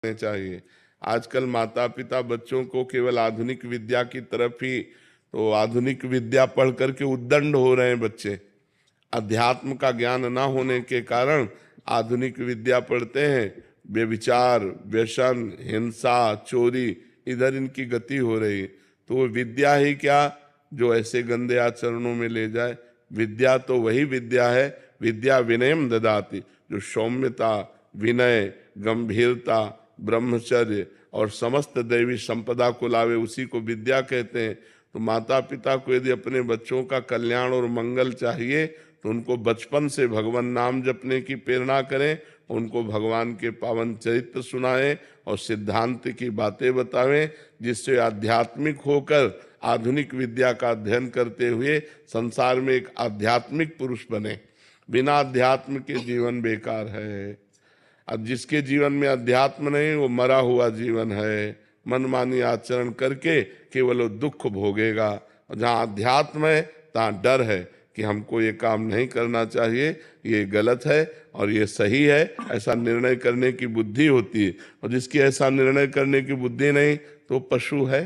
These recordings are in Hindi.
चाहिए। आजकल माता पिता बच्चों को केवल आधुनिक विद्या की तरफ ही, तो आधुनिक विद्या पढ़ करके उद्दंड हो रहे हैं बच्चे। अध्यात्म का ज्ञान ना होने के कारण आधुनिक विद्या पढ़ते हैं, व्यभिचार, व्यसन, हिंसा, चोरी, इधर इनकी गति हो रही है। तो वो विद्या ही क्या जो ऐसे गंदे आचरणों में ले जाए। विद्या तो वही विद्या है, विद्या विनयम ददाति, जो सौम्यता, विनय, गंभीरता, ब्रह्मचर्य और समस्त दैवी संपदा को लावे, उसी को विद्या कहते हैं। तो माता पिता को यदि अपने बच्चों का कल्याण और मंगल चाहिए तो उनको बचपन से भगवान नाम जपने की प्रेरणा करें, उनको भगवान के पावन चरित्र सुनाएं और सिद्धांत की बातें बतावें, जिससे आध्यात्मिक होकर आधुनिक विद्या का अध्ययन करते हुए संसार में एक आध्यात्मिक पुरुष बने। बिना अध्यात्म के जीवन बेकार है। अब जिसके जीवन में अध्यात्म नहीं, वो मरा हुआ जीवन है। मनमानी आचरण करके केवल वो दुख भोगेगा। और जहाँ अध्यात्म है तहाँ डर है कि हमको ये काम नहीं करना चाहिए, ये गलत है और ये सही है, ऐसा निर्णय करने की बुद्धि होती है। और जिसकी ऐसा निर्णय करने की बुद्धि नहीं तो पशु है।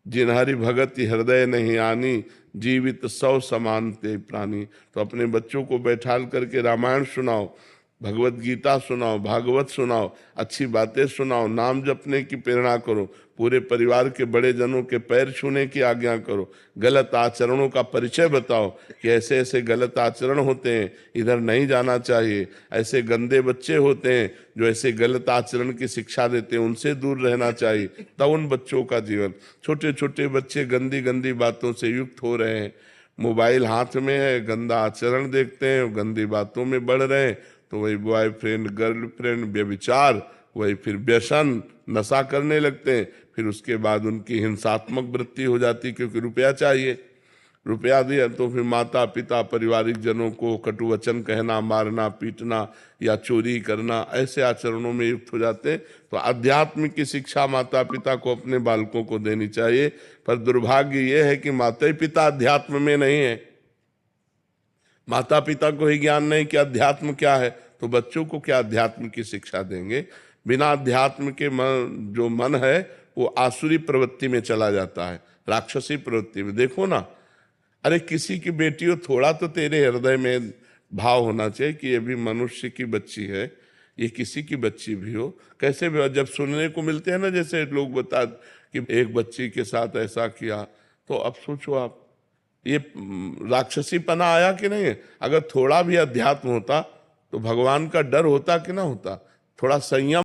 जिन हरि भगत हृदय नहीं आनी, जीवित सौ समान ते प्राणी। तो अपने बच्चों को बैठाल करके रामायण सुनाओ, भगवत गीता सुनाओ, भागवत सुनाओ, अच्छी बातें सुनाओ, नाम जपने की प्रेरणा करो, पूरे परिवार के बड़े जनों के पैर छूने की आज्ञा करो, गलत आचरणों का परिचय बताओ कि ऐसे ऐसे गलत आचरण होते हैं, इधर नहीं जाना चाहिए, ऐसे गंदे बच्चे होते हैं जो ऐसे गलत आचरण की शिक्षा देते हैं, उनसे दूर रहना चाहिए। तब उन बच्चों का जीवन, छोटे छोटे बच्चे गंदी गंदी बातों से युक्त हो रहे हैं, मोबाइल हाथ में है, गंदा आचरण देखते हैं, गंदी बातों में बढ़ रहे हैं, तो वही बॉयफ्रेंड, गर्लफ्रेंड, व्यभिचार, वही फिर व्यसन, नशा करने लगते हैं। फिर उसके बाद उनकी हिंसात्मक वृत्ति हो जाती, क्योंकि रुपया चाहिए। रुपया दिया तो फिर माता पिता, पारिवारिक जनों को कटु वचन कहना, मारना, पीटना या चोरी करना, ऐसे आचरणों में युक्त हो जाते हैं। तो अध्यात्म की शिक्षा माता पिता को अपने बालकों को देनी चाहिए। पर दुर्भाग्य यह है कि माता पिता अध्यात्म में नहीं है। माता पिता को ही ज्ञान नहीं कि अध्यात्म क्या है, तो बच्चों को क्या अध्यात्म की शिक्षा देंगे। बिना अध्यात्म के जो मन है वो आसुरी प्रवृत्ति में चला जाता है, राक्षसी प्रवृत्ति में। देखो ना, अरे किसी की बेटी हो, थोड़ा तो तेरे हृदय में भाव होना चाहिए कि ये भी मनुष्य की बच्ची है, ये किसी की बच्ची भी हो। कैसे भी जब सुनने को मिलते हैं ना, जैसे लोग बता कि एक बच्ची के साथ ऐसा किया, तो अब सोचो आप, ये राक्षसी पना आया कि नहीं है। अगर थोड़ा भी अध्यात्म होता तो भगवान का डर होता कि ना होता, थोड़ा संयम